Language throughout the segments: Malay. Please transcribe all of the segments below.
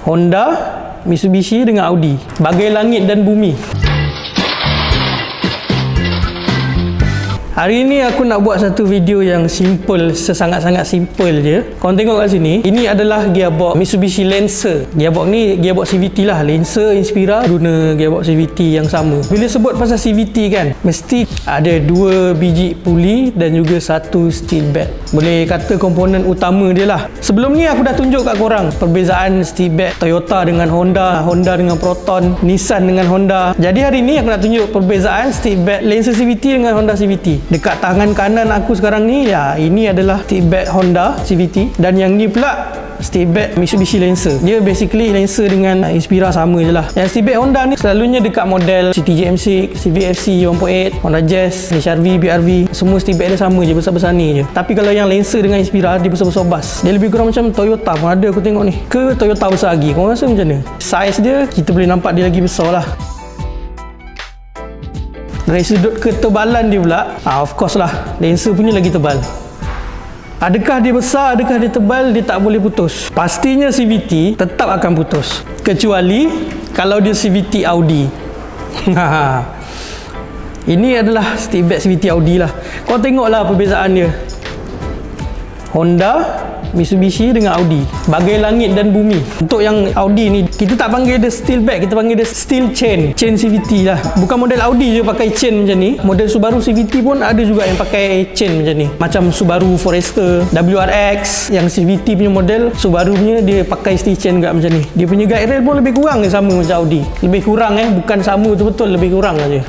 Honda, Mitsubishi dengan Audi. Bagai langit dan bumi. Hari ni aku nak buat satu video yang simple, sesangat-sangat simple je. Korang tengok kat sini, ini adalah gearbox Mitsubishi Lancer. Gearbox ni gearbox CVT lah. Lancer, Inspira guna gearbox CVT yang sama. Bila sebut pasal CVT kan, mesti ada 2 biji puli dan juga 1 steel bed. Boleh kata komponen utama dia lah. Sebelum ni aku dah tunjuk kat korang perbezaan steel bed Toyota dengan Honda, Honda dengan Proton, Nissan dengan Honda. Jadi hari ni aku nak tunjuk perbezaan steel bed Lancer CVT dengan Honda CVT. Dekat tangan kanan aku sekarang ni, ya, ini adalah steel bed Honda CVT dan yang ni pula steel bed Mitsubishi Lancer. Dia basically Lancer dengan Inspira sama je lah. Yang steel bed Honda ni selalunya dekat model CTJM6, CVFC 1.8, Honda Jazz, HRV, BRV, semua steel bed dia sama je, besar-besar ni je. Tapi kalau yang Lancer dengan Inspira, dia besar-besar bas. Dia lebih kurang macam Toyota pun ada aku tengok ni. Ke Toyota besar lagi. Korang rasa macam mana? Saiz dia, kita boleh nampak dia lagi besar lah. Dari sudut ketebalan dia pula, of course lah, Lancer punya lagi tebal. Adakah dia besar, adakah dia tebal, dia tak boleh putus. Pastinya CVT tetap akan putus. Kecuali kalau dia CVT Audi. Ini adalah steel bed CVT Audi lah. Kau tengoklah perbezaan dia. Honda, Mitsubishi dengan Audi. Bagai langit dan bumi. Untuk yang Audi ni, kita tak panggil dia steel bed, kita panggil dia steel chain. Chain CVT lah. Bukan model Audi je pakai chain macam ni. Model Subaru CVT pun ada juga yang pakai chain macam ni. Macam Subaru Forester, WRX, yang CVT punya model, Subaru punya dia pakai steel chain juga macam ni. Dia punya guide rail pun lebih kurang sama macam Audi. Lebih kurang bukan sama betul-betul, lebih kurang aja.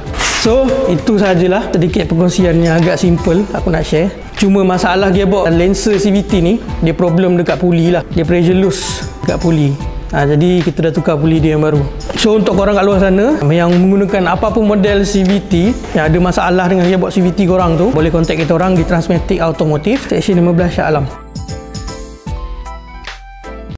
So, itu sajalah sedikit perkongsian yang agak simple aku nak share. Cuma masalah gearbox Lancer CVT ni, dia problem dekat puli lah. Dia pressure loose dekat puli. Jadi kita dah tukar puli dia yang baru. So untuk korang kat luar sana yang menggunakan apa-apa model CVT yang ada masalah dengan gearbox CVT korang tu, boleh contact kita orang di Transmatic Automotive, Seksyen 15 Shah Alam.